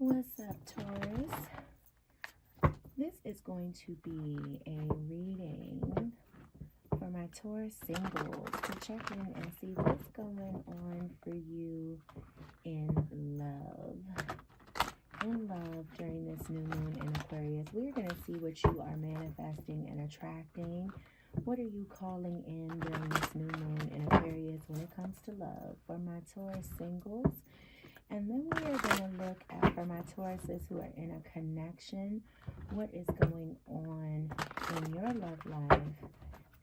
What's up, Taurus? This is going to be a reading for my Taurus singles to check in and see what's going on for you in love. In love during this new moon in Aquarius, we're going to see what you are manifesting and attracting. What are you calling in during this new moon in Aquarius when it comes to love for my Taurus singles? And then we are going to look at, for my Tauruses who are in a connection, what is going on in your love life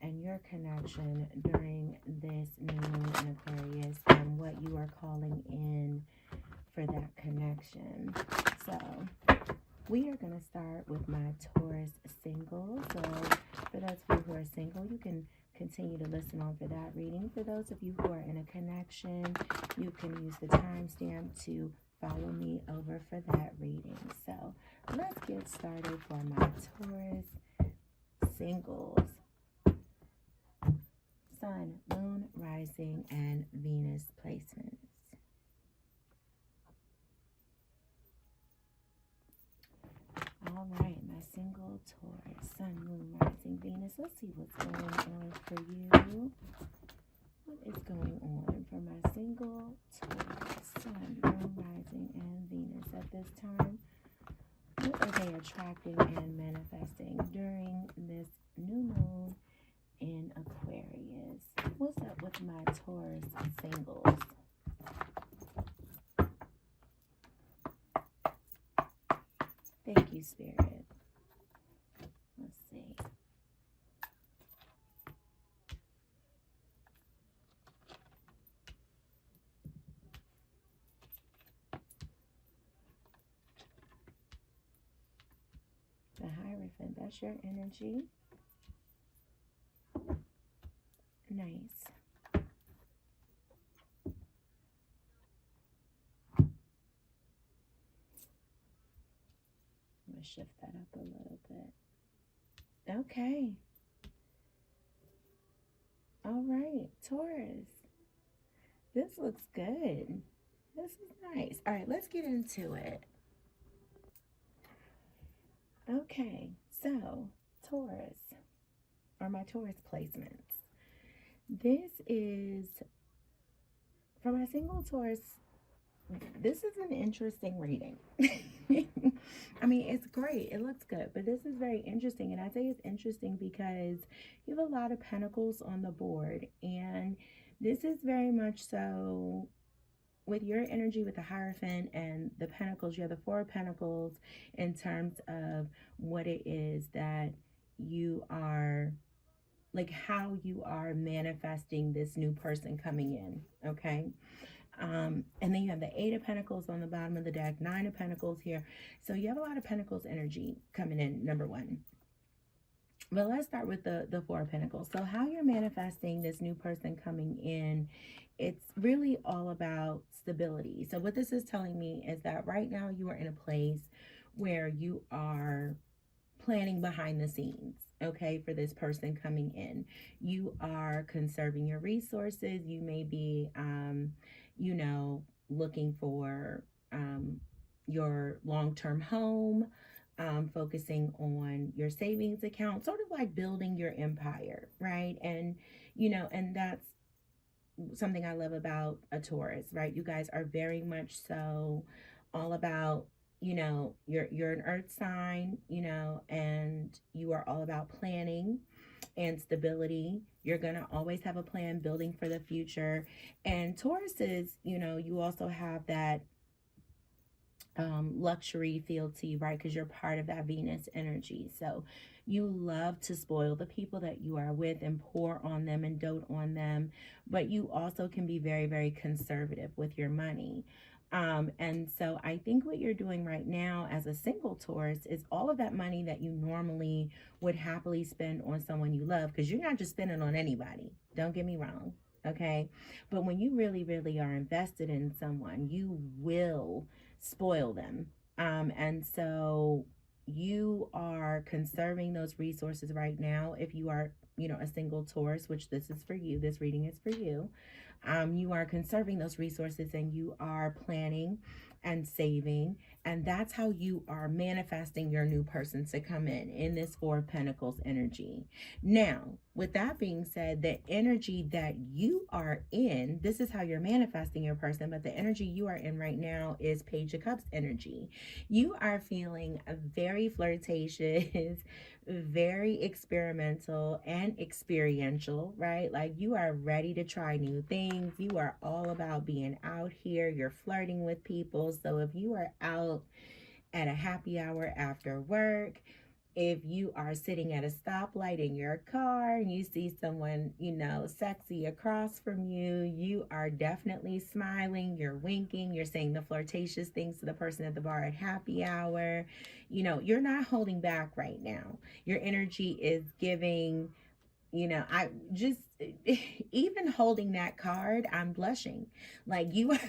and your connection during this new moon in Aquarius, and what you are calling in for that connection. So we are going to start with my Taurus single. So for those of you who are single, you can continue to listen on for that reading. For those of you who are in a connection, you can use the timestamp to follow me over for that reading. So let's get started for my Taurus singles. Sun, Moon, Rising, and Venus placements. All right, my single Taurus, Sun, Moon, Rising, Venus. Let's see what's going on for you. What is going on for my single Taurus, Sun, Moon, Rising, and Venus at this time? What are they attracting and manifesting during this new moon in Aquarius? What's up with my Taurus singles? Thank you, Spirit. Let's see. The Hierophant, that's your energy. Nice. I'm going to shift that up a little bit. Okay. All right, Taurus. This looks good. This is nice. All right, let's get into it. Okay, so Taurus, or my Taurus placements. This is, for my single Taurus, this is an interesting reading. I mean, it's great. It looks good, but this is very interesting. And I say it's interesting because you have a lot of pentacles on the board. And this is very much so with your energy with the Hierophant and the Pentacles. You have the Four of Pentacles in terms of what it is that you are, like how you are manifesting this new person coming in, okay? And then you have the Eight of Pentacles on the bottom of the deck, Nine of Pentacles here. So you have a lot of Pentacles energy coming in, number one. But let's start with the Four of Pentacles. So how you're manifesting this new person coming in, it's really all about stability. So what this is telling me is that right now you are in a place where you are planning behind the scenes, okay, for this person coming in. You are conserving your resources. You may be, you know, looking for your long-term home, focusing on your savings account, sort of like building your empire, right? And, you know, and that's something I love about a Taurus, right? You guys are very much so all about, you know, you're an earth sign, you know, and you are all about planning and stability. You're going to always have a plan, building for the future. And Tauruses, you know, you also have that luxury feel to you, right? Because you're part of that Venus energy. So you love to spoil the people that you are with and pour on them and dote on them. But you also can be very, very conservative with your money. And so I think what you're doing right now as a single Taurus is all of that money that you normally would happily spend on someone you love, because you're not just spending on anybody. Don't get me wrong. Okay. But when you really, really are invested in someone, you will spoil them. And so you are conserving those resources right now. If you are, you know, a single Taurus, which this is for you, this reading is for you. You are conserving those resources and you are planning and saving. And that's how you are manifesting your new person to come in this Four of Pentacles energy. Now, with that being said, the energy that you are in, this is how you're manifesting your person, but the energy you are in right now is Page of Cups energy. You are feeling very flirtatious, very experimental and experiential, right? Like you are ready to try new things. You are all about being out here. You're flirting with people. So if you are out at a happy hour after work, if you are sitting at a stoplight in your car and you see someone, sexy across from you, you are definitely smiling, you're winking, you're saying the flirtatious things to the person at the bar at happy hour. You're not holding back right now. Your energy is giving, I just, even holding that card, I'm blushing. Like you are,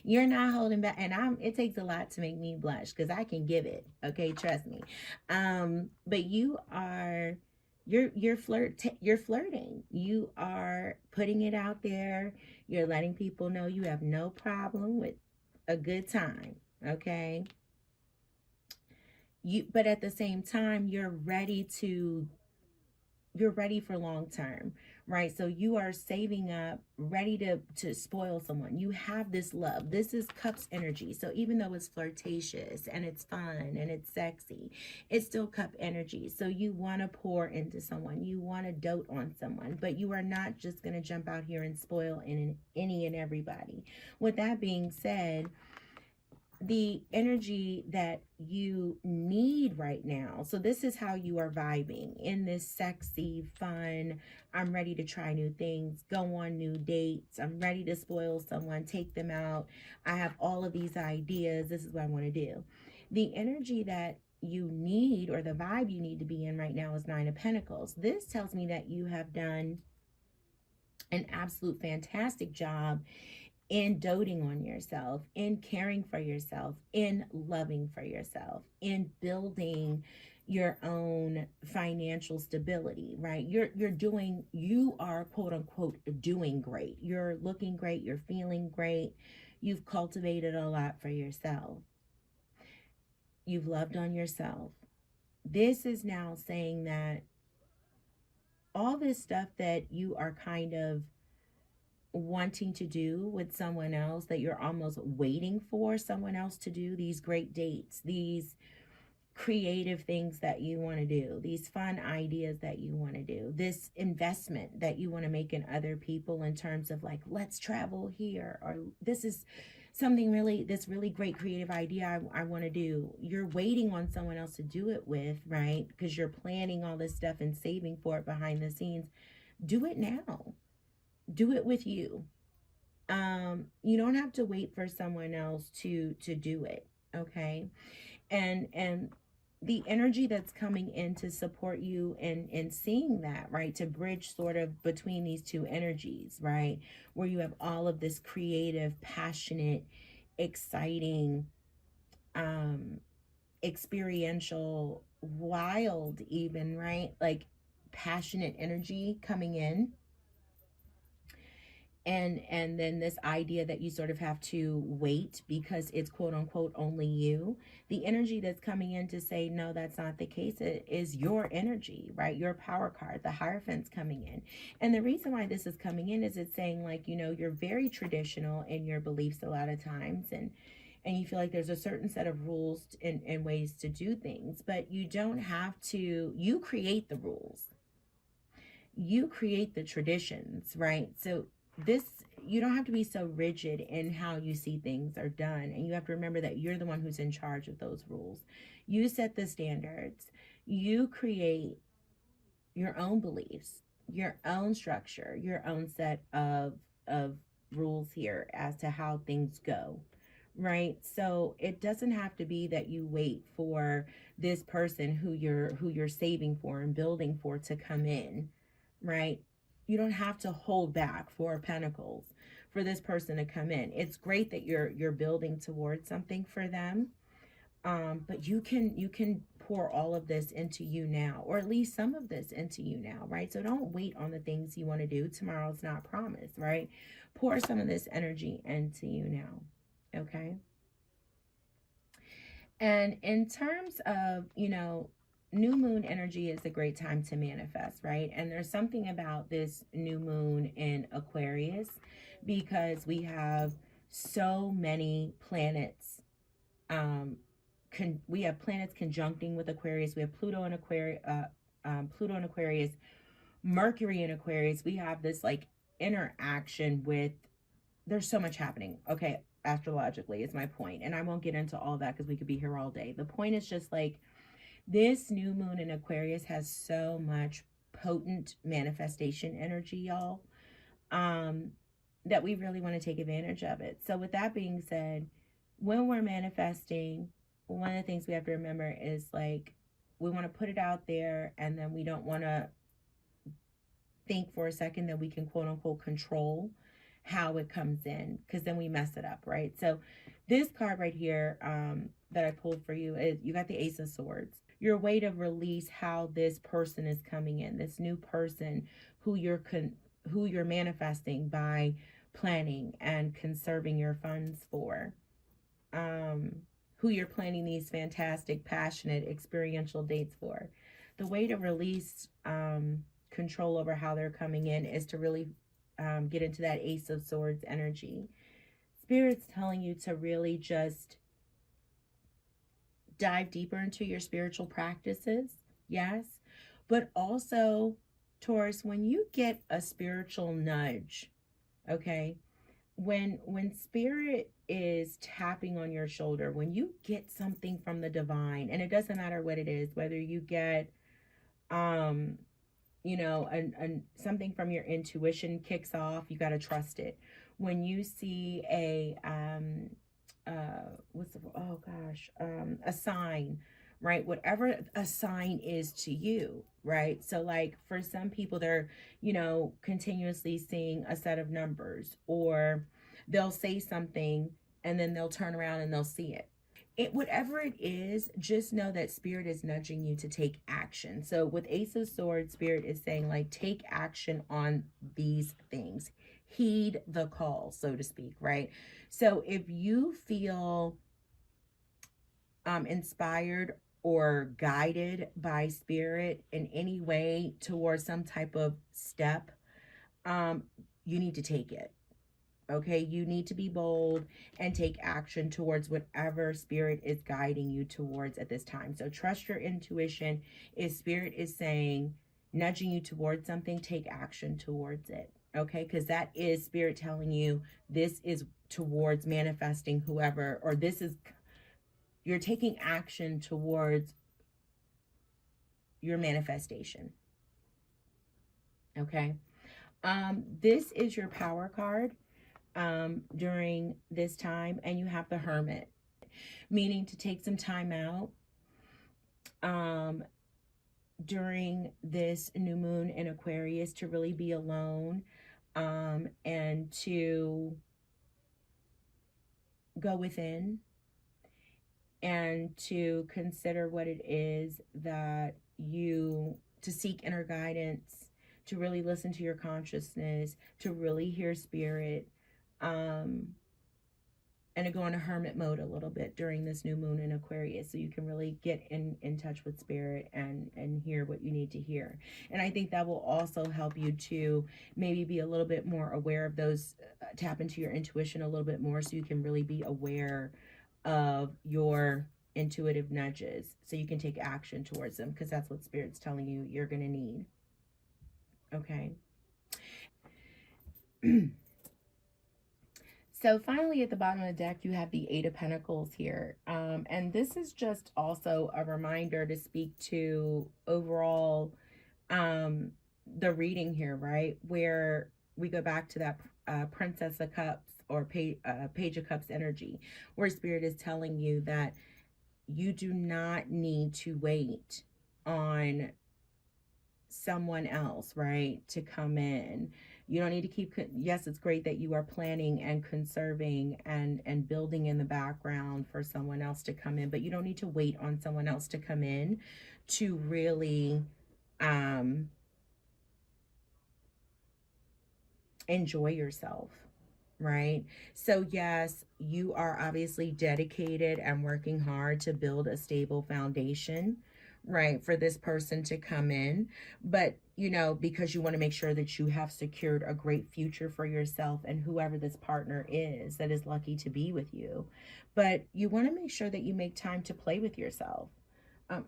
you're not holding back. And it takes a lot to make me blush because I can give it. Okay. Trust me. But you're flirting. You are putting it out there. You're letting people know you have no problem with a good time. Okay. But at the same time, you're ready for long term, right? So you are saving up, ready to spoil someone. You have this love. This is Cups energy. So even though it's flirtatious and it's fun and it's sexy, it's still Cup energy. So you want to pour into someone. You want to dote on someone, but you are not just going to jump out here and spoil any and everybody. With that being said, the energy that you need right now. So this is how you are vibing in this sexy, fun, I'm ready to try new things, go on new dates, I'm ready to spoil someone, take them out. I have all of these ideas. This is what I want to do. The energy that you need, or the vibe you need to be in right now, is Nine of Pentacles. This tells me that you have done an absolute fantastic job in doting on yourself, in caring for yourself, in loving for yourself, in building your own financial stability, right? You are quote unquote doing great. You're looking great. You're feeling great. You've cultivated a lot for yourself. You've loved on yourself. This is now saying that all this stuff that you are kind of wanting to do with someone else, that you're almost waiting for someone else to do, these great dates, these creative things that you want to do, these fun ideas that you want to do, this investment that you want to make in other people in terms of like, let's travel here, or this is something this really great creative idea I want to do. You're waiting on someone else to do it with, right? Because you're planning all this stuff and saving for it behind the scenes. Do it now. Do it with you. You don't have to wait for someone else to do it. Okay. And the energy that's coming in to support you in seeing that, right, to bridge sort of between these two energies, right, where you have all of this creative, passionate, exciting, experiential, wild, even, right, like passionate energy coming in. And then this idea that you sort of have to wait because it's quote unquote only you. The energy that's coming in to say, no, that's not the case, it is your energy, right? Your power card, the Hierophant's coming in. And the reason why this is coming in is it's saying, like, you're very traditional in your beliefs a lot of times, and you feel like there's a certain set of rules and ways to do things, but you don't have to. You create the rules. You create the traditions, right? So you don't have to be so rigid in how you see things are done. And you have to remember that you're the one who's in charge of those rules. You set the standards. You create your own beliefs, your own structure, your own set of rules here as to how things go, right? So it doesn't have to be that you wait for this person who you're saving for and building for to come in, right? You don't have to hold back for Pentacles for this person to come in. It's great that you're building towards something for them, but you can pour all of this into you now, or at least some of this into you now, right? So don't wait on the things you want to do. Tomorrow's not promised, right? Pour some of this energy into you now, okay? And in terms of, new moon energy is a great time to manifest, right? And there's something about this new moon in Aquarius because we have so many planets. We have planets conjuncting with Aquarius. We have Pluto in Aquarius, Mercury in Aquarius. We have this like interaction with. There's so much happening. Okay, astrologically is my point, and I won't get into all that because we could be here all day. The point is just like this new moon in Aquarius has so much potent manifestation energy, y'all, that we really want to take advantage of it. So with that being said, when we're manifesting, one of the things we have to remember is like we want to put it out there, and then we don't want to think for a second that we can quote unquote control how it comes in, because then we mess it up, right? So this card right here that I pulled for you is you got the Ace of Swords. Your way to release how this person is coming in, this new person who you're manifesting by planning and conserving your funds for, who you're planning these fantastic, passionate, experiential dates for. The way to release control over how they're coming in is to really get into that Ace of Swords energy. Spirit's telling you to really just dive deeper into your spiritual practices, yes, but also, Taurus, when you get a spiritual nudge, okay, when Spirit is tapping on your shoulder, when you get something from the divine, and it doesn't matter what it is, whether you get something from your intuition kicks off, you got to trust it. When you see a a sign, right? Whatever a sign is to you, right? So like for some people, they're, continuously seeing a set of numbers, or they'll say something and then they'll turn around and they'll see it. Whatever it is, just know that Spirit is nudging you to take action. So with Ace of Swords, Spirit is saying like, take action on these things. Heed the call, so to speak, right? So if you feel inspired or guided by Spirit in any way towards some type of step, you need to take it. Okay, you need to be bold and take action towards whatever Spirit is guiding you towards at this time. So trust your intuition. If Spirit is saying, nudging you towards something, take action towards it. Okay, because that is Spirit telling you this is towards manifesting whoever, or you're taking action towards your manifestation. Okay, this is your power card during this time, and you have the Hermit, meaning to take some time out during this new moon in Aquarius to really be alone, and to go within and to consider what it is that to seek inner guidance, to really listen to your consciousness, to really hear Spirit, and to go into hermit mode a little bit during this new moon in Aquarius, so you can really get in touch with Spirit and hear what you need to hear. And I think that will also help you to maybe be a little bit more aware of those, tap into your intuition a little bit more, so you can really be aware of your intuitive nudges, so you can take action towards them, because that's what Spirit's telling you you're going to need. Okay. So finally, at the bottom of the deck, you have the Eight of Pentacles here. And this is just also a reminder to speak to overall the reading here, right? Where we go back to that Princess of Cups or Page of Cups energy, where Spirit is telling you that you do not need to wait on someone else, right, to come in. You don't need to keep, yes, it's great that you are planning and conserving and building in the background for someone else to come in, but you don't need to wait on someone else to come in to really enjoy yourself, right? So yes, you are obviously dedicated and working hard to build a stable foundation, right, for this person to come in. But, you know, because you want to make sure that you have secured a great future for yourself and whoever this partner is that is lucky to be with you. But you want to make sure that you make time to play with yourself. Um,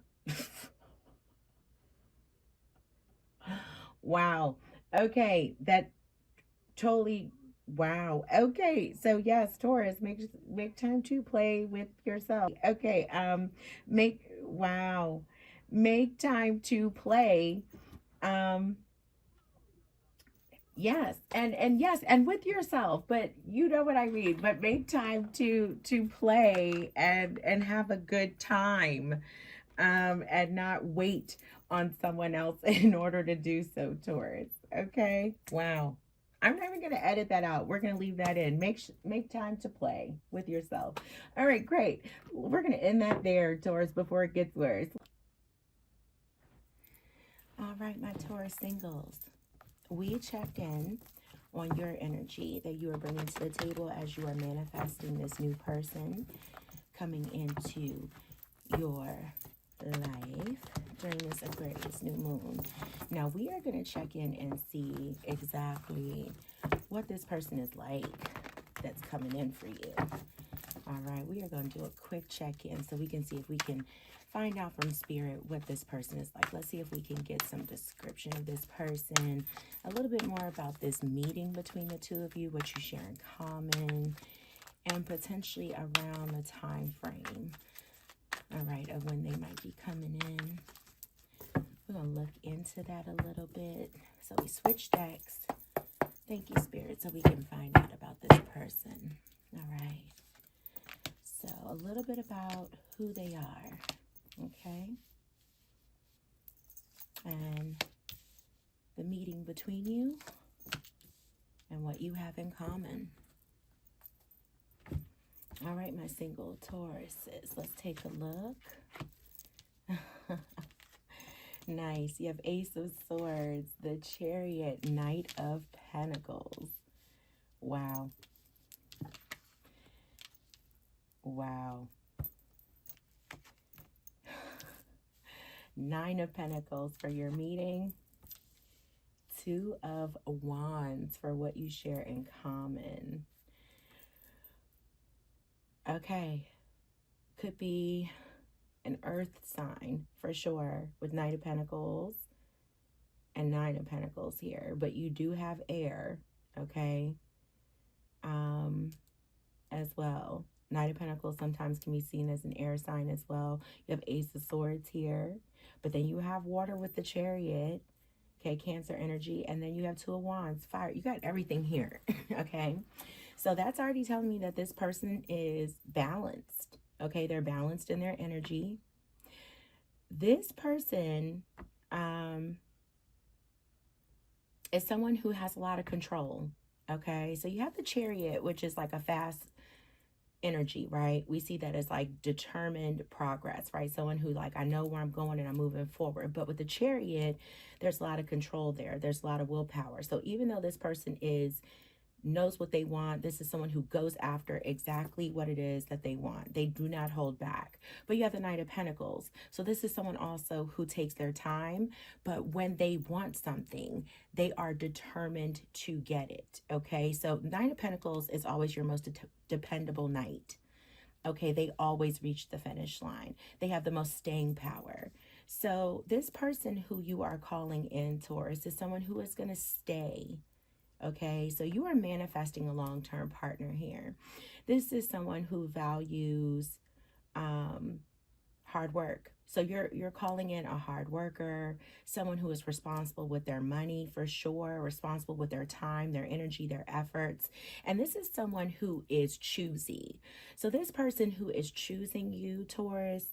wow. Okay, that totally. Wow. Okay. So yes, Taurus, make time to play with yourself. Okay. Make wow. Make time to play. Um yes. And yes, and with yourself, but you know what I mean. But make time to play and have a good time. And not wait on someone else in order to do so, Taurus. Okay? Wow. I'm not even going to edit that out. We're going to leave that in. Make time to play with yourself. All right, great. We're going to end that there, Taurus, before it gets worse. All right, my Taurus singles. We checked in on your energy that you are bringing to the table as you are manifesting this new person coming into your life during this Aquarius new moon. Now we are going to check in and see exactly what this person is like that's coming in for you. All right, we are going to do a quick check-in so we can see if we can find out from spirit what this person is like. Let's see if we can get some description of this person, a little bit more about this meeting between the two of you, what you share in common, and potentially around the time frame, all right, of when they might be coming in. We're going to look into that a little bit. So we switch decks. Thank you, Spirit, so we can find out about this person. All right. So a little bit about who they are, okay? And the meeting between you and what you have in common. All right, my single Tauruses, let's take a look. Nice. You have Ace of Swords, the Chariot, Knight of Pentacles. Wow. Wow. Nine of Pentacles for your meeting. Two of Wands for what you share in common. Okay. Could be an earth sign for sure with Knight of Pentacles and Nine of Pentacles here, but you do have air, okay, as well. Knight of Pentacles sometimes can be seen as an air sign as well. You have Ace of Swords here, but then you have water with the Chariot, okay, Cancer energy, and then you have Two of Wands, fire. You got everything here, okay? So that's already telling me that this person is balanced, okay? They're balanced in their energy. This person is someone who has a lot of control, okay? So you have the Chariot, which is like a fast energy, right? We see that as like determined progress, right? Someone who like, I know where I'm going and I'm moving forward. But with the Chariot, there's a lot of control there. There's a lot of willpower. So even though this person knows what they want, this is someone who goes after exactly what it is that they want. They do not hold back. But you have the Knight of Pentacles. So this is someone also who takes their time, but when they want something, they are determined to get it, okay? So Knight of Pentacles is always your most dependable knight, okay? They always reach the finish line. They have the most staying power. So this person who you are calling in, Taurus, is someone who is going to stay. Okay, so you are manifesting a long-term partner here. This is someone who values hard work. So you're calling in a hard worker, someone who is responsible with their money for sure, responsible with their time, their energy, their efforts. And this is someone who is choosy. So this person who is choosing you, Taurus,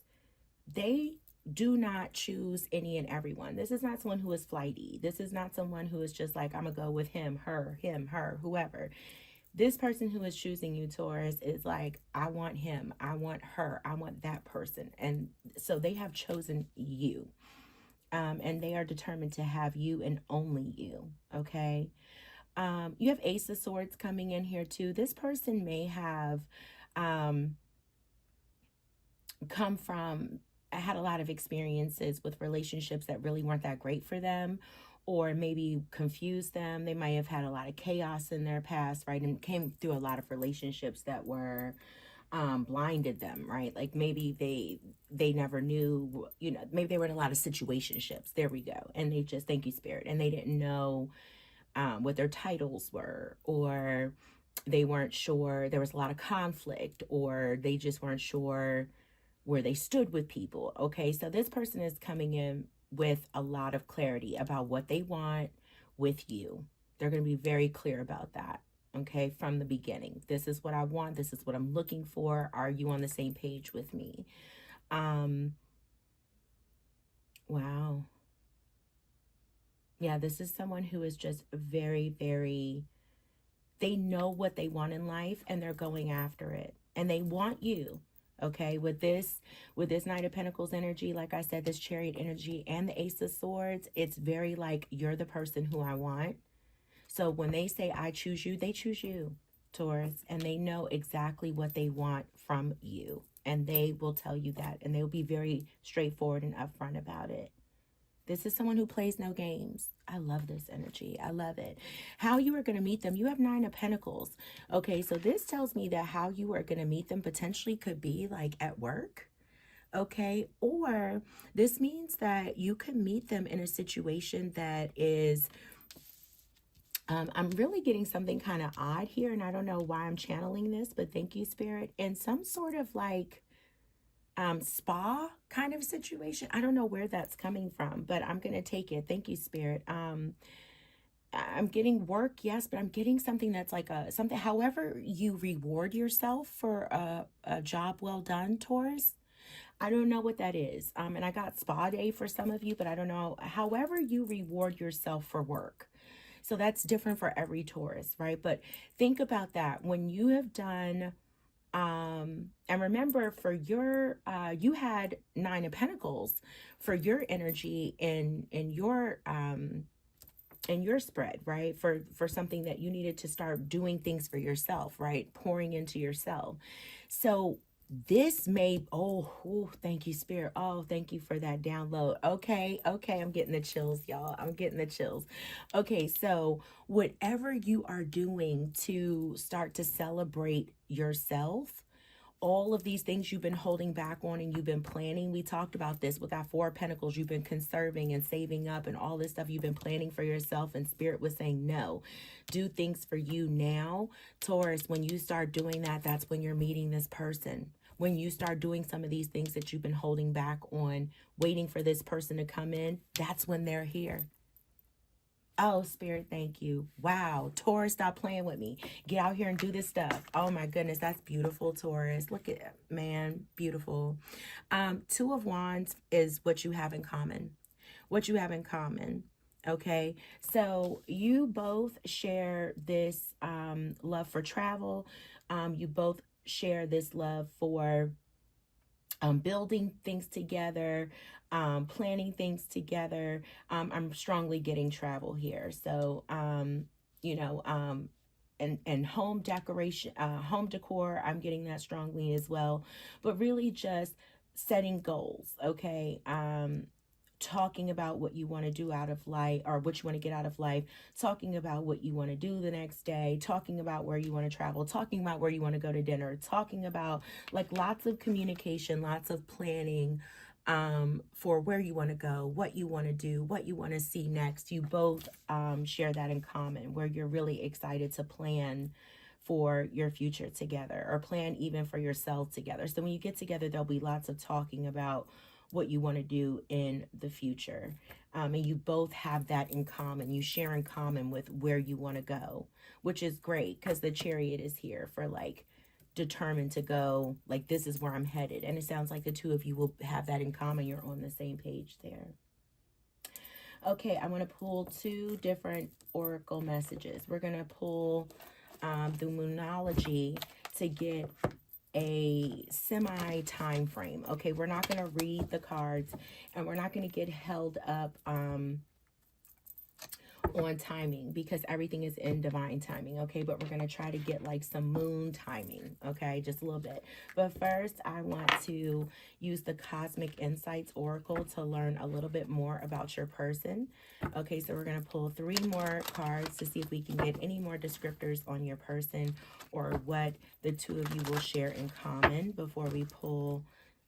they do not choose any and everyone. This is not someone who is flighty. This is not someone who is just like, I'm going to go with him, her, whoever. This person who is choosing you, Taurus, is like, I want him, I want her, I want that person. And so they have chosen you. And they are determined to have you and only you. Okay. You have Ace of Swords coming in here too. This person may have come from, had a lot of experiences with relationships that really weren't that great for them, or maybe confused them. They might have had a lot of chaos in their past, right? And came through a lot of relationships that were blinded them, right? Like maybe they never knew, you know, maybe they were in a lot of situationships. There we go. And they just, thank you, Spirit. And they didn't know what their titles were, or they weren't sure, there was a lot of conflict, or they just weren't sure where they stood with people. Okay, so this person is coming in with a lot of clarity about what they want with you. They're going to be very clear about that. Okay, from the beginning. This is what I want. This is what I'm looking for. Are you on the same page with me? Wow. Yeah, this is someone who is just very, very, they know what they want in life and they're going after it. And they want you. Okay, with this Knight of Pentacles energy, like I said, this Chariot energy and the Ace of Swords, it's very like, you're the person who I want. So when they say I choose you, they choose you, Taurus, and they know exactly what they want from you. And they will tell you that, and they'll be very straightforward and upfront about it. This is someone who plays no games. I love this energy. I love it. How you are going to meet them. You have 9 of Pentacles. Okay, so this tells me that how you are going to meet them potentially could be like at work. Okay, or this means that you can meet them in a situation that is, I'm really getting something kind of odd here, and I don't know why I'm channeling this, but thank you, Spirit. In some sort of like spa kind of situation. I don't know where that's coming from, but I'm going to take it. Thank you, Spirit. I'm getting work, yes, but I'm getting something that's like something, however you reward yourself for a job well done, Taurus. I don't know what that is. And I got spa day for some of you, but I don't know. However you reward yourself for work. So that's different for every Taurus, right? But think about that. When you have done, and remember for your, you had 9 of Pentacles for your energy in your spread, right? For something that you needed to start doing things for yourself, right? Pouring into yourself. So this may, oh, thank you, Spirit. Oh, thank you for that download. Okay, I'm getting the chills, y'all. I'm getting the chills. Okay, so whatever you are doing to start to celebrate yourself, all of these things you've been holding back on and you've been planning. We talked about this with our 4 of Pentacles. You've been conserving and saving up and all this stuff you've been planning for yourself, and Spirit was saying, no, do things for you now. Taurus, when you start doing that, that's when you're meeting this person. When you start doing some of these things that you've been holding back on, waiting for this person to come in, that's when they're here. Oh, Spirit, thank you. Wow. Taurus, stop playing with me. Get out here and do this stuff. Oh, my goodness. That's beautiful, Taurus. Look at it, man. Beautiful. 2 of Wands is what you have in common. What you have in common. Okay. So you both share this love for travel. You both share this love for building things together, planning things together. I'm strongly getting travel here. So, you know, and home decoration, home decor, I'm getting that strongly as well. But really just setting goals, okay? Talking about what you want to do out of life, or what you want to get out of life, talking about what you want to do the next day, talking about where you want to travel, talking about where you want to go to dinner, talking about like lots of communication, lots of planning for where you want to go, what you want to do, what you want to see next. You both share that in common, where you're really excited to plan for your future together, or plan even for yourself together. So when you get together, there'll be lots of talking about what you want to do in the future. And you both have that in common. You share in common with where you want to go, which is great because the Chariot is here for like determined to go, like, this is where I'm headed. And it sounds like the two of you will have that in common. You're on the same page there. Okay, I want to pull 2 different oracle messages. We're going to pull the Moonology to get a semi time frame. Okay, we're not going to read the cards, and we're not going to get held up on timing, because everything is in divine timing. Okay, but we're going to try to get like some moon timing. Okay, just a little bit. But first, I want to use the Cosmic Insights Oracle to learn a little bit more about your person. Okay, so we're going to pull 3 more cards to see if we can get any more descriptors on your person, or what the two of you will share in common, before we pull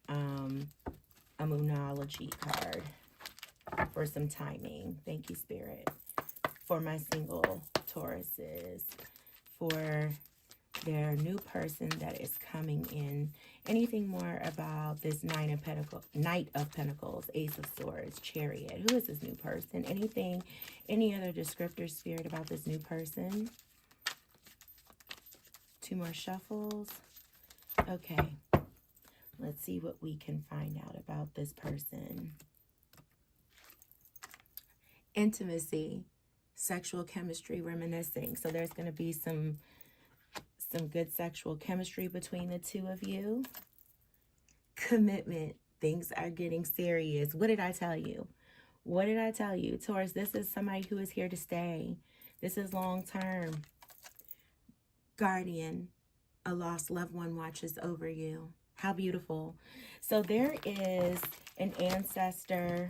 a Moonology card for some timing. Thank you, Spirit. For my single Tauruses, for their new person that is coming in. Anything more about this Knight of Pentacles, Ace of Swords, Chariot? Who is this new person? Anything, any other descriptors, Spirit, about this new person? 2 more shuffles. Okay. Let's see what we can find out about this person. Intimacy, sexual chemistry, reminiscing. So there's going to be some good sexual chemistry between the two of you. Commitment. Things are getting serious. What did I tell you? What did I tell you? Taurus, this is somebody who is here to stay. This is long term. Guardian, a lost loved one watches over you. How beautiful. So there is an ancestor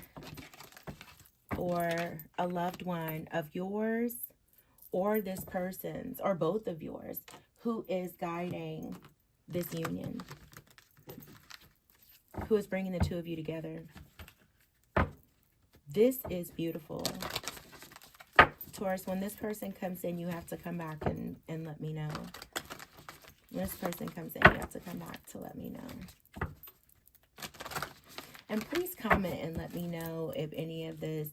or a loved one of yours, or this person's, or both of yours, who is guiding this union, who is bringing the two of you together. This is beautiful. Taurus, when this person comes in, you have to come back and let me know. When this person comes in, you have to come back to let me know. And please comment and let me know if any of this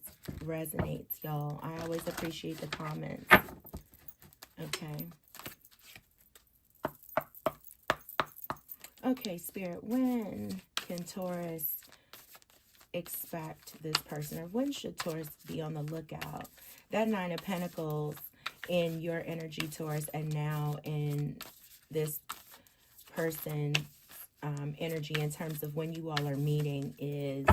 resonates, y'all. I always appreciate the comments. Okay. Okay, Spirit, when can Taurus expect this person? Or when should Taurus be on the lookout? That 9 of Pentacles in your energy, Taurus, and now in this person energy, in terms of when you all are meeting, is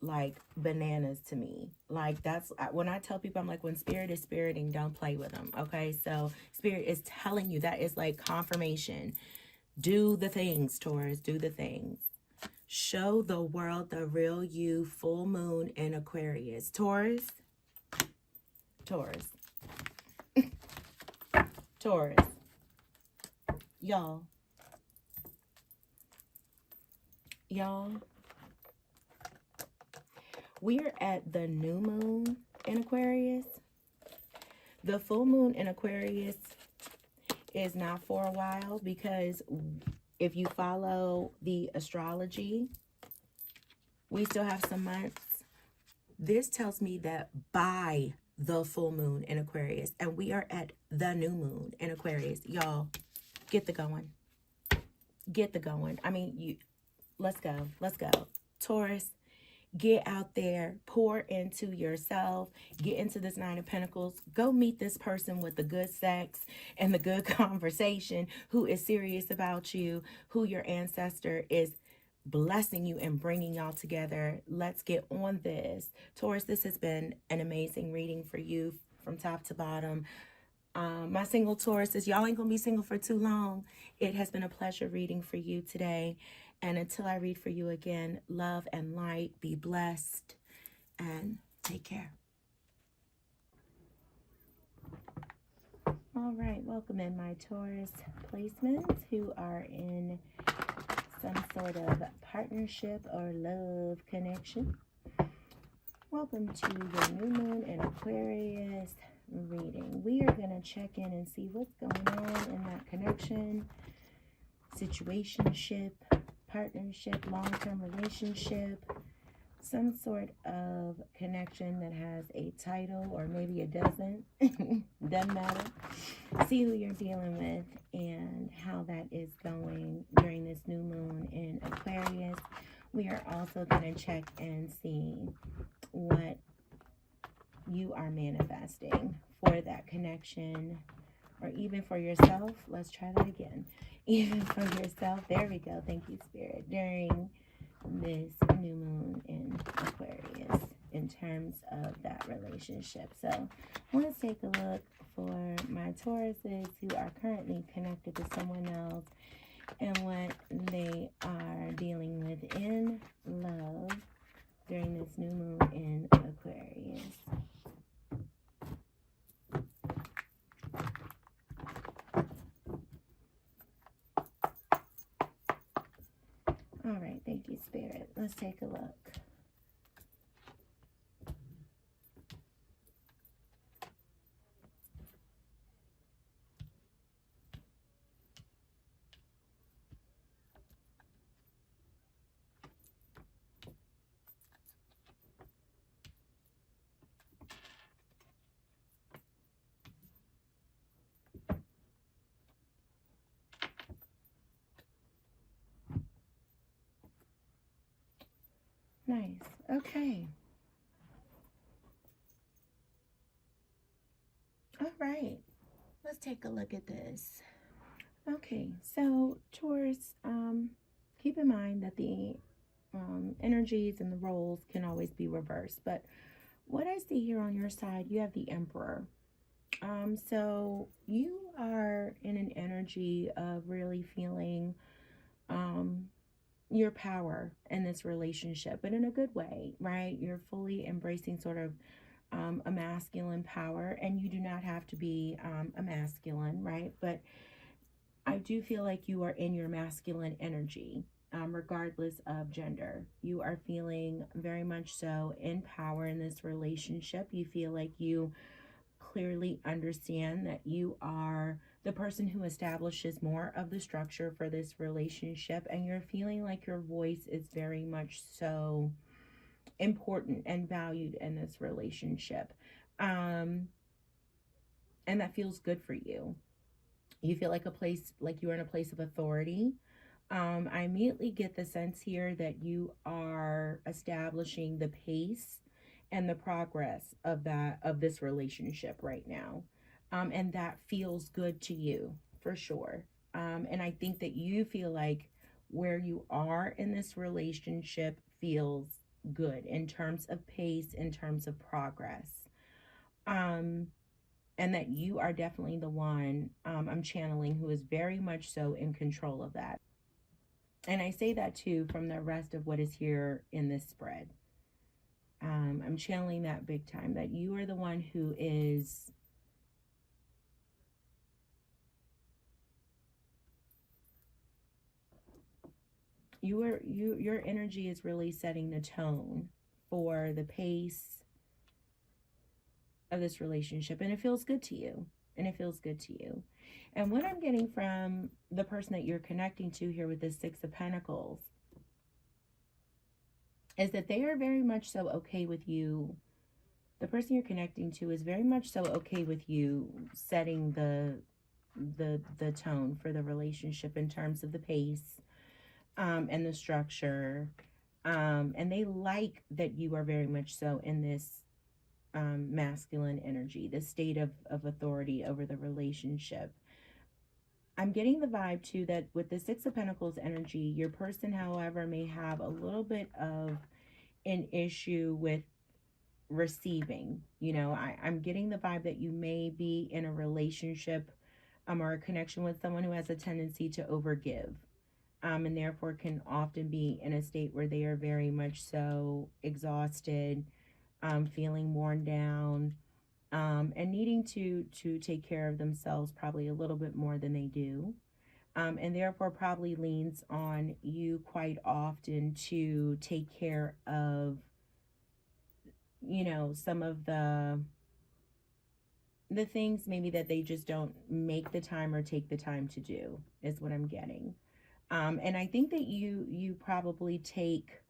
like bananas to me. Like, that's when I tell people, I'm like, when Spirit is spiriting, don't play with them. Okay, so Spirit is telling you, that is like confirmation. Do the things, Taurus, do the things. Show the world the real you. Full moon in Aquarius. Taurus. Taurus. Taurus. Y'all, we're at the new moon in Aquarius. The full moon in Aquarius is not for a while, because if you follow the astrology, we still have some months. This tells me that by the full moon in Aquarius, and we are at the new moon in Aquarius, y'all, get the going. Get the going. I mean, let's go. Let's go. Taurus, get out there, pour into yourself, get into this 9 of Pentacles, go meet this person with the good sex and the good conversation, who is serious about you, who your ancestor is blessing you and bringing y'all together. Let's get on this. Taurus, this has been an amazing reading for you from top to bottom. My single Tauruses, y'all ain't gonna be single for too long. It has been a pleasure reading for you today. And until I read for you again, love and light, be blessed, and take care. All right, welcome in my Taurus placements who are in some sort of partnership or love connection. Welcome to your new moon in Aquarius reading. We are going to check in and see what's going on in that connection, situationship, partnership, long-term relationship. some sort of connection that has a title, or maybe it doesn't. Doesn't matter. See who you're dealing with and how that is going during this new moon in Aquarius. We are also going to check and see what you are manifesting for that connection, or even for yourself. Let's try that again. Even for yourself. There we go. Thank you, Spirit. During this new moon in Aquarius, in terms of that relationship. So let's take a look for my Tauruses who are currently connected to someone else and what they are dealing with in love during this new moon in Aquarius. All right, thank you, Spirit. Let's take a look. Nice. Okay. All right. Let's take a look at this. Okay, so Taurus, keep in mind that the energies and the roles can always be reversed. But what I see here on your side, you have the Emperor. So you are in an energy of really feeling your power in this relationship, but in a good way, right? You're fully embracing sort of a masculine power, and you do not have to be a masculine, right? But I do feel like you are in your masculine energy, regardless of gender. You are feeling very much so in power in this relationship. You feel like you clearly understand that you are the person who establishes more of the structure for this relationship, and you're feeling like your voice is very much so important and valued in this relationship. And that feels good for you. You feel like you're in a place of authority. I immediately get the sense here that you are establishing the pace and the progress of this relationship right now. And that feels good to you for sure. And I think that you feel like where you are in this relationship feels good in terms of pace, in terms of progress. And that you are definitely the one I'm channeling who is very much so in control of that. And I say that too from the rest of what is here in this spread. I'm channeling that big time, that you are the one who is your energy is really setting the tone for the pace of this relationship, and it feels good to you. And it feels good to you. And what I'm getting from the person that you're connecting to here with this Six of Pentacles is that they are very much so okay with you. The person you're connecting to is very much so okay with you setting the tone for the relationship in terms of the pace and the structure. And they like that you are very much so in this masculine energy, the state of authority over the relationship. I'm getting the vibe too that with the Six of Pentacles energy, your person, however, may have a little bit of an issue with receiving. You know, I'm getting the vibe that you may be in a relationship or a connection with someone who has a tendency to overgive. And therefore can often be in a state where they are very much so exhausted, feeling worn down, and needing to take care of themselves probably a little bit more than they do. And therefore probably leans on you quite often to take care of, you know, some of the things maybe that they just don't make the time or take the time to do, is what I'm getting. And I think that you probably take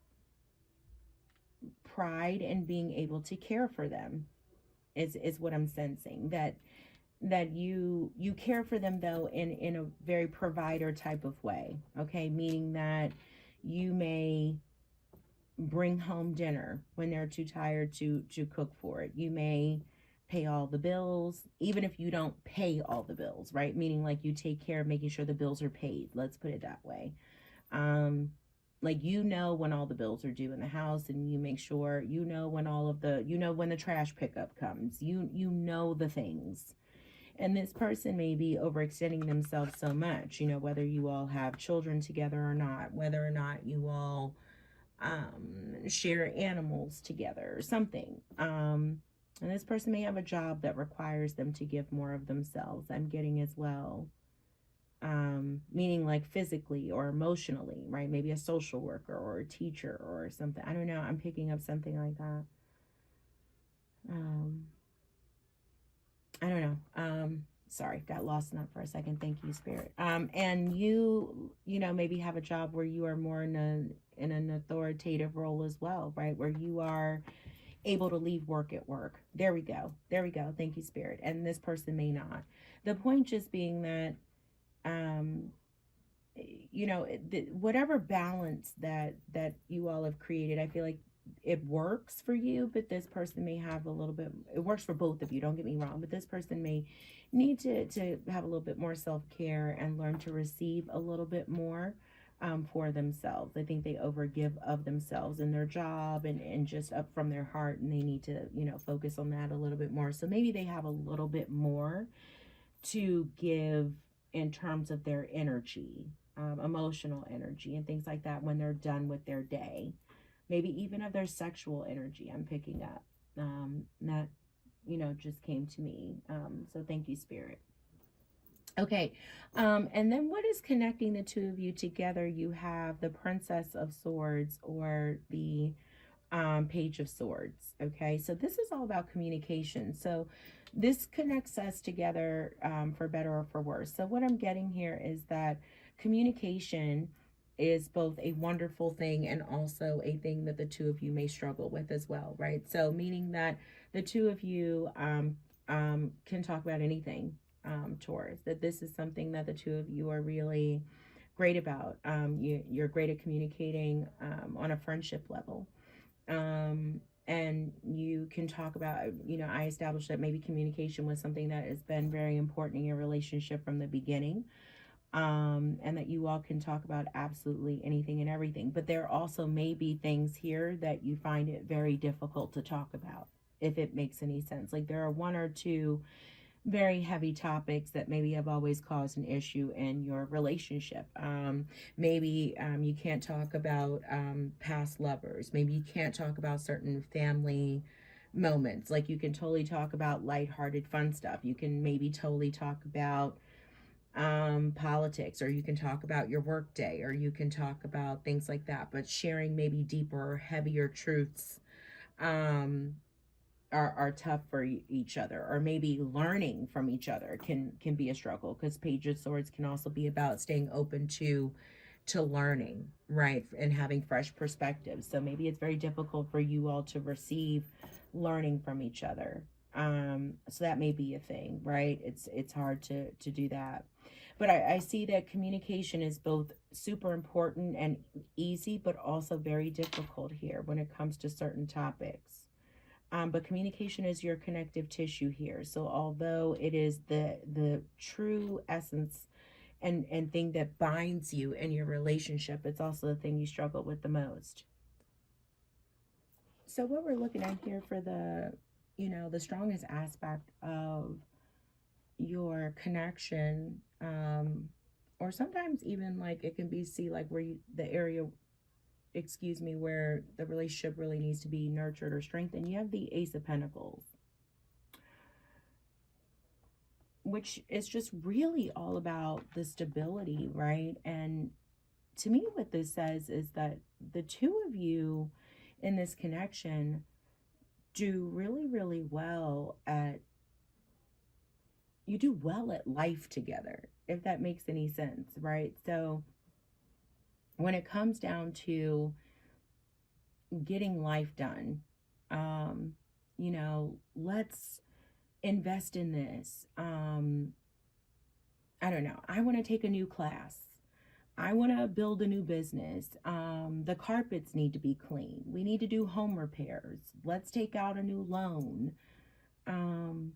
pride in being able to care for them is what I'm sensing. That you care for them, though, in a very provider type of way. Okay, meaning that you may bring home dinner when they're too tired to cook for it. You may pay all the bills, even if you don't pay all the bills, right? Meaning like you take care of making sure the bills are paid. Let's put it that way. Um, like, you know, when all the bills are due in the house, and you make sure, you know, when all of the, you know, when the trash pickup comes, you know the things. And this person may be overextending themselves so much, you know, whether you all have children together or not, whether or not you all share animals together or something. And this person may have a job that requires them to give more of themselves, I'm getting as well. Meaning like physically or emotionally, right? Maybe a social worker or a teacher or something. I don't know. I'm picking up something like that. Um, I don't know. Sorry, got lost in that for a second. Thank you, Spirit. And you know, maybe have a job where you are more in an authoritative role as well, right? Where you are able to leave work at work. There we go. There we go. Thank you, Spirit. And this person may not. The point just being that, um, you know, whatever balance that you all have created, I feel like it works for you, but this person may have a little bit, it works for both of you, don't get me wrong, but this person may need to have a little bit more self-care and learn to receive a little bit more for themselves. I think they overgive of themselves in their job and just up from their heart, and they need to, you know, focus on that a little bit more. So maybe they have a little bit more to give in terms of their energy, emotional energy and things like that when they're done with their day. Maybe even of their sexual energy, I'm picking up. That, you know, just came to me. So thank you, Spirit. Okay, and then what is connecting the two of you together? You have the Princess of Swords or the Page of Swords. Okay, so this is all about communication. So this connects us together for better or for worse. So what I'm getting here is that communication is both a wonderful thing and also a thing that the two of you may struggle with as well, right? So meaning that the two of you can talk about anything, Taurus, that this is something that the two of you are really great about. You're great at communicating on a friendship level. And you can talk about, you know, I established that maybe communication was something that has been very important in your relationship from the beginning. And that you all can talk about absolutely anything and everything. But there also may be things here that you find it very difficult to talk about, if it makes any sense. Like, there are one or two very heavy topics that maybe have always caused an issue in your relationship. Maybe you can't talk about past lovers. Maybe you can't talk about certain family moments. Like, you can totally talk about lighthearted, fun stuff. You can maybe totally talk about politics, or you can talk about your work day, or you can talk about things like that. But sharing maybe deeper or heavier truths um, are tough for each other, or maybe learning from each other can be a struggle, because Page of Swords can also be about staying open to learning, right, and having fresh perspectives. So maybe it's very difficult for you all to receive learning from each other. So that may be a thing, right? It's hard to do that. But I see that communication is both super important and easy, but also very difficult here when it comes to certain topics. But communication is your connective tissue here. So although it is the true essence and thing that binds you in your relationship, it's also the thing you struggle with the most. So what we're looking at here for the, you know, the strongest aspect of your connection, or sometimes even like it can be like where you, the area, excuse me, where the relationship really needs to be nurtured or strengthened. You have the Ace of Pentacles, which is just really all about the stability, right? And to me, what this says is that the two of you in this connection do really, really well at, you do well at life together, if that makes any sense, right? So when it comes down to getting life done. You know, let's invest in this. I don't know. I want to take a new class. I want to build a new business. The carpets need to be clean. We need to do home repairs. Let's take out a new loan. Um,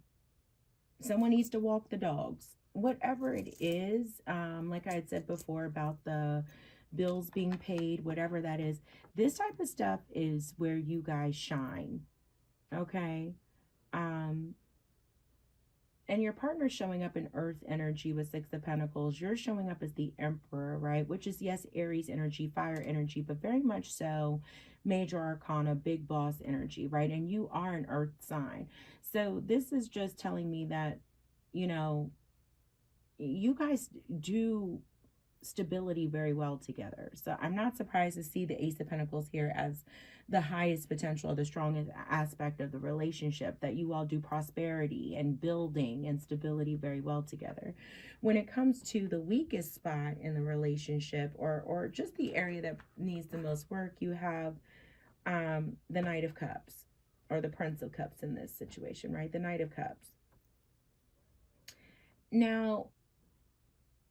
Someone needs to walk the dogs. Whatever it is, like I had said before about the bills being paid, whatever that is, this type of stuff is where you guys shine. Okay. Um, and your partner's showing up in earth energy with Six of Pentacles. You're showing up as the Emperor, right? Which is, yes, Aries energy, fire energy, but very much so major arcana, big boss energy, right? And you are an earth sign. So this is just telling me that, you know, you guys do stability very well together. So I'm not surprised to see the Ace of Pentacles here as the highest potential, the strongest aspect of the relationship, that you all do prosperity and building and stability very well together. When it comes to the weakest spot in the relationship, or just the area that needs the most work, you have the Knight of Cups, or the Prince of Cups in this situation, right? The Knight of Cups. Now,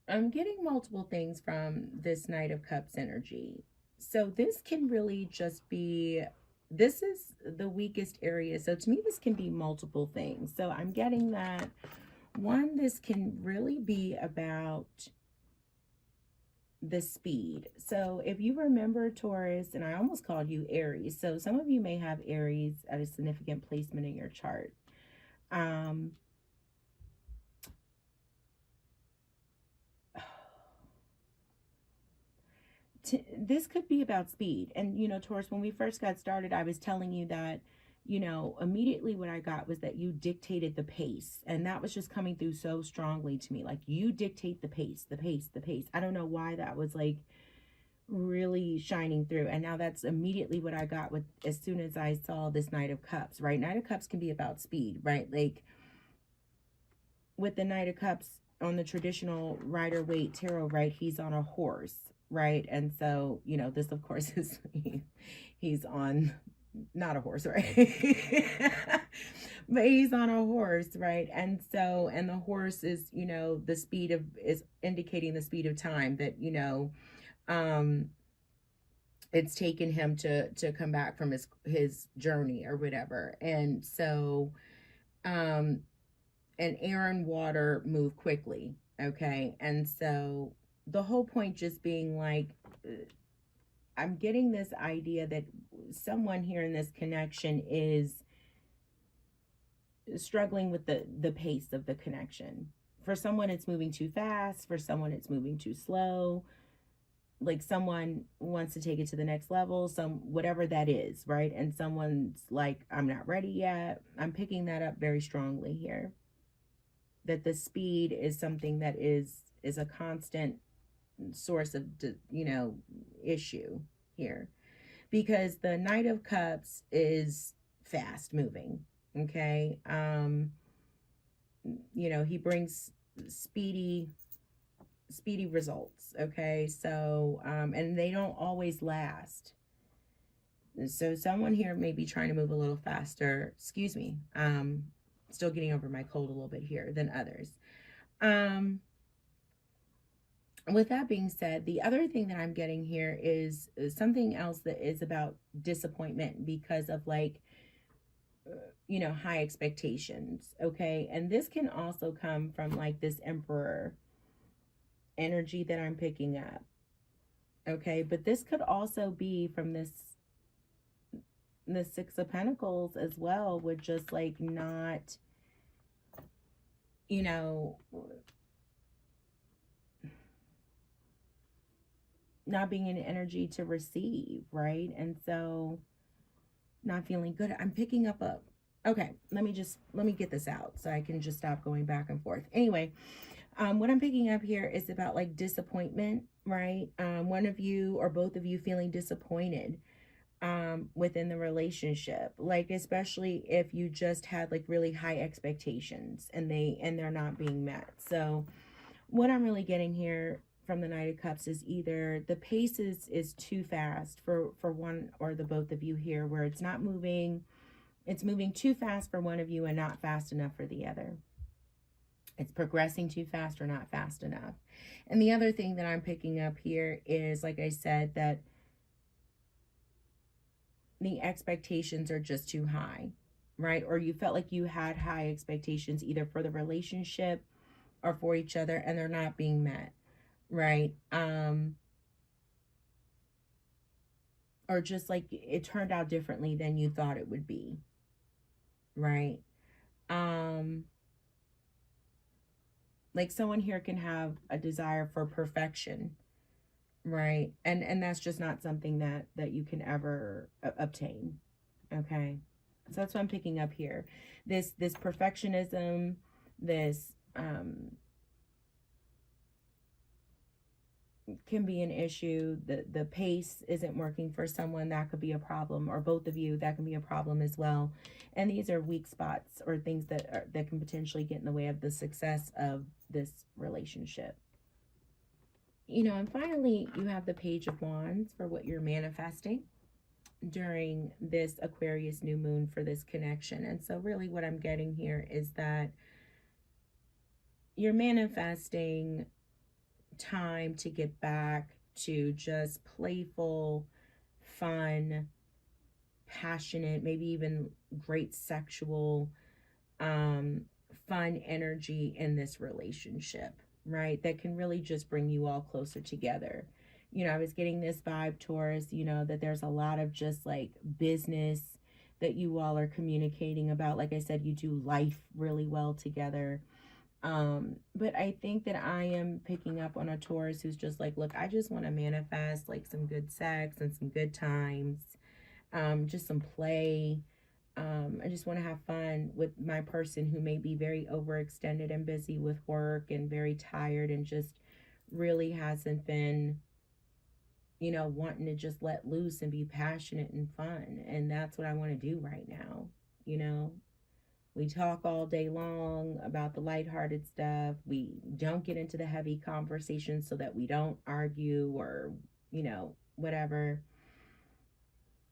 I'm getting multiple things from this Knight of Cups energy. So this can really just be, this is the weakest area. So to me, this can be multiple things. So I'm getting that, one, this can really be about the speed. So if you remember Taurus, and I almost called you Aries. So some of you may have Aries at a significant placement in your chart. This could be about speed. And, you know, Taurus, when we first got started, I was telling you that, you know, immediately what I got was that you dictated the pace. And that was just coming through so strongly to me. Like, you dictate the pace, the pace, the pace. I don't know why that was like really shining through. And now that's immediately what I got with, as soon as I saw this Knight of Cups, right? Knight of Cups can be about speed, right? Like with the Knight of Cups on the traditional Rider-Waite tarot, right? He's on a horse, right? And so, you know, this of course is, he's on not a horse, right? But he's on a horse, right? And so, and the horse is, you know, the speed of, is indicating the speed of time that, you know, it's taken him to come back from his journey or whatever. And so, and air and water move quickly, okay? And so the whole point just being like, I'm getting this idea that someone here in this connection is struggling with the pace of the connection. For someone, it's moving too fast. For someone, it's moving too slow. Like someone wants to take it to the next level, whatever that is, right? And someone's like, I'm not ready yet. I'm picking that up very strongly here. That the speed is something that is a constant source of, you know, issue here, because the Knight of Cups is fast moving, okay? You know, he brings speedy results, okay? So and they don't always last. So someone here may be trying to move a little faster, excuse me, still getting over my cold a little bit here, than others. With that being said, the other thing that I'm getting here is something else that is about disappointment because of, like, you know, high expectations, okay? And this can also come from like this Emperor energy that I'm picking up, okay? But this could also be from the Six of Pentacles as well, with just like not, you know, not being in energy to receive, right? And so not feeling good. I'm picking up a, okay, let me get this out so I can just stop going back and forth. Anyway, what I'm picking up here is about like disappointment, right? One of you or both of you feeling disappointed within the relationship, like especially if you just had like really high expectations and they're not being met. So what I'm really getting here from the Knight of Cups is either the pace is too fast for one or the both of you here, where it's not moving, it's moving too fast for one of you and not fast enough for the other. It's progressing too fast or not fast enough. And the other thing that I'm picking up here is, like I said, that the expectations are just too high, right? Or you felt like you had high expectations either for the relationship or for each other, and they're not being met, right? Or just like it turned out differently than you thought it would be, right? Like someone here can have a desire for perfection, right? And that's just not something that you can ever obtain. Okay, so that's what I'm picking up here. This perfectionism, this can be an issue. The pace isn't working for someone, that could be a problem, or both of you, that can be a problem as well. And these are weak spots or things that can potentially get in the way of the success of this relationship. You know, and finally, you have the Page of Wands for what you're manifesting during this Aquarius new moon for this connection. And so really what I'm getting here is that you're manifesting time to get back to just playful, fun, passionate, maybe even great sexual, fun energy in this relationship, right? That can really just bring you all closer together. You know, I was getting this vibe, Taurus, you know, that there's a lot of just like business that you all are communicating about. Like I said, you do life really well together. But I think that I am picking up on a Taurus who's just like, look, I just want to manifest like some good sex and some good times, just some play. I just want to have fun with my person who may be very overextended and busy with work and very tired and just really hasn't been, you know, wanting to just let loose and be passionate and fun. And that's what I want to do right now. You know, we talk all day long about the lighthearted stuff. We don't get into the heavy conversations so that we don't argue or, you know, whatever.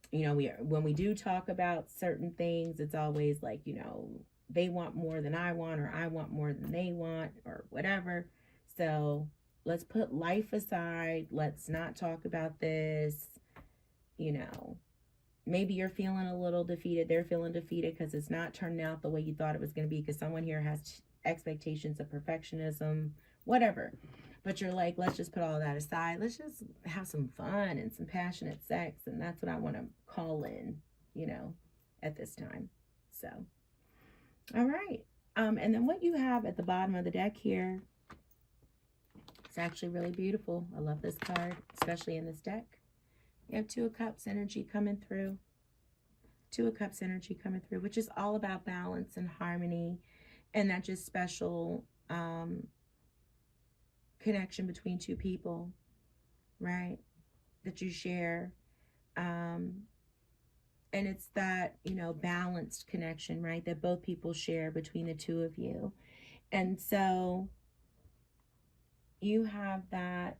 You know, when we do talk about certain things, it's always like, you know, they want more than I want, or I want more than they want, or whatever. So let's put life aside. Let's not talk about this. You know, maybe you're feeling a little defeated. They're feeling defeated because it's not turning out the way you thought it was going to be, because someone here has expectations of perfectionism, whatever. But you're like, let's just put all that aside. Let's just have some fun and some passionate sex. And that's what I want to call in, you know, at this time. So, all right. And then what you have at the bottom of the deck here, it's actually really beautiful. I love this card, especially in this deck. You have Two of Cups energy coming through. Two of Cups energy coming through, which is all about balance and harmony and that just special connection between two people, right? That you share. And it's that, you know, balanced connection, right? That both people share between the two of you. And so you have that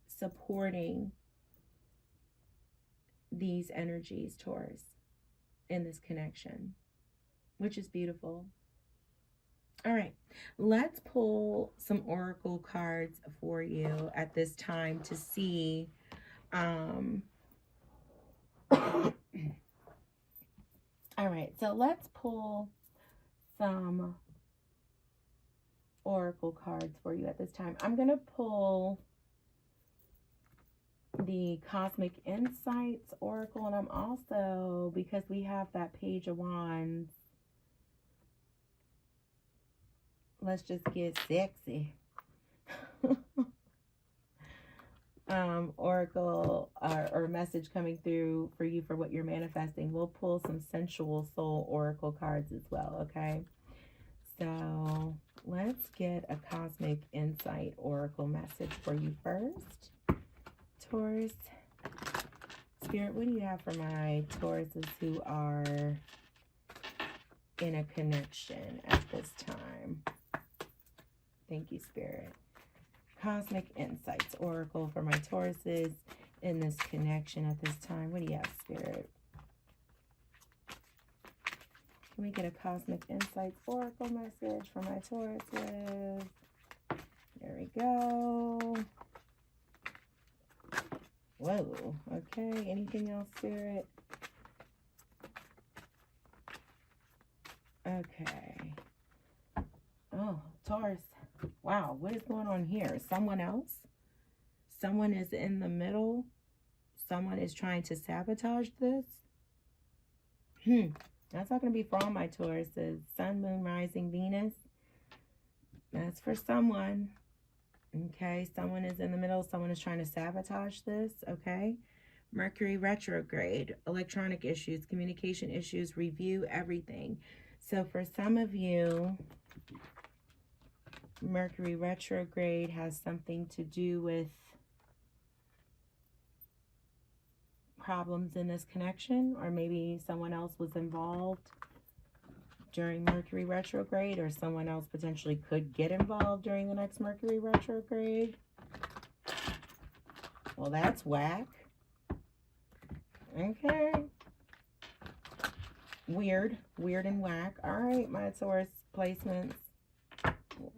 supporting these energies, Taurus, in this connection, which is beautiful. All right, let's pull some oracle cards for you at this time to see all right, so let's pull some oracle cards for you at this time. I'm going to pull the Cosmic Insights Oracle, and I'm also, because we have that Page of Wands, let's just get sexy. Oracle or message coming through for you for what you're manifesting. We'll pull some Sensual Soul Oracle cards as well, okay? So let's get a Cosmic Insight Oracle message for you first. Taurus, Spirit, what do you have for my Tauruses who are in a connection at this time? Thank you, Spirit. Cosmic Insights Oracle for my Tauruses in this connection at this time. What do you have, Spirit? Can we get a Cosmic Insights Oracle message for my Tauruses? There we go. Whoa. Okay. Anything else, Spirit? Okay. Oh, Taurus. Wow. What is going on here? Someone else? Someone is in the middle? Someone is trying to sabotage this? That's not going to be for all my Tauruses. Sun, Moon, Rising, Venus. That's for someone. Okay, someone is in the middle. Someone is trying to sabotage this. Okay. Mercury retrograde, electronic issues, communication issues, review everything. So for some of you, Mercury retrograde has something to do with problems in this connection, or maybe someone else was involved during Mercury retrograde, or someone else potentially could get involved during the next Mercury retrograde. Well, that's whack. Okay. Weird and whack. All right, my Taurus placements.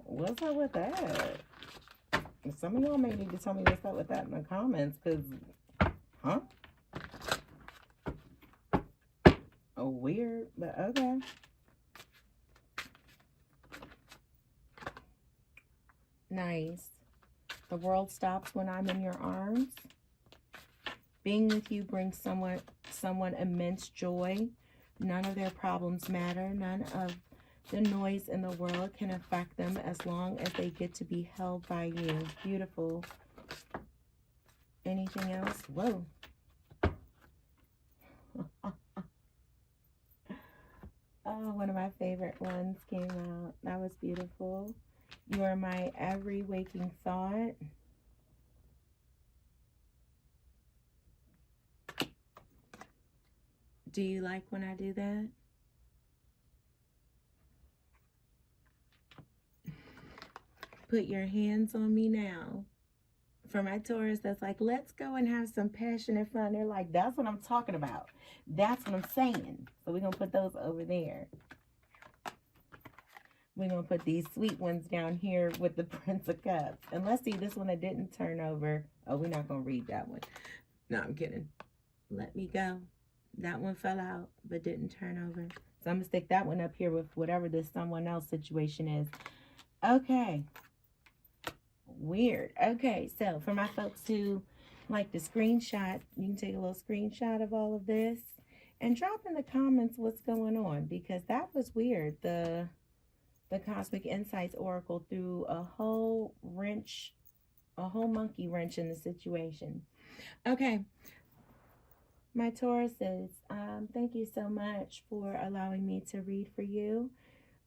What's up with that? Some of y'all may need to tell me what's up with that in the comments, because, huh? Oh, weird, but okay. Nice. The world stops when I'm in your arms. Being with you brings someone immense joy. None of their problems matter. None of the noise in the world can affect them as long as they get to be held by you. Beautiful. Anything else? Whoa. Oh, one of my favorite ones came out. That was beautiful. You are my every waking thought. Do you like when I do that? Put your hands on me now. For my Taurus, that's like, let's go and have some passion and fun. They're like, that's what I'm talking about. That's what I'm saying. So we're going to put those over there. We're going to put these sweet ones down here with the Prince of Cups. And let's see, this one that didn't turn over. Oh, we're not going to read that one. No, I'm kidding. Let me go. That one fell out, but didn't turn over. So I'm going to stick that one up here with whatever this someone else situation is. Okay. Weird. Okay, so for my folks who like the screenshot, you can take a little screenshot of all of this and drop in the comments what's going on, because that was weird. The Cosmic Insights Oracle threw a whole monkey wrench in the situation. Okay, my Tauruses, thank you so much for allowing me to read for you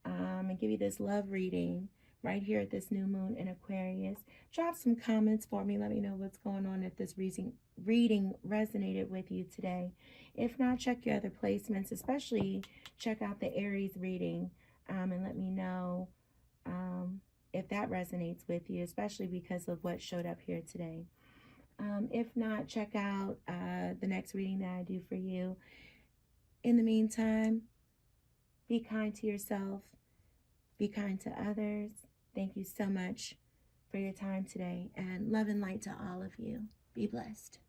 and give you this love reading right here at this new moon in Aquarius. Drop some comments for me. Let me know what's going on, if this reading resonated with you today. If not, check your other placements, especially check out the Aries reading, and let me know if that resonates with you, especially because of what showed up here today. If not, check out the next reading that I do for you. In the meantime, be kind to yourself. Be kind to others. Thank you so much for your time today, and love and light to all of you. Be blessed.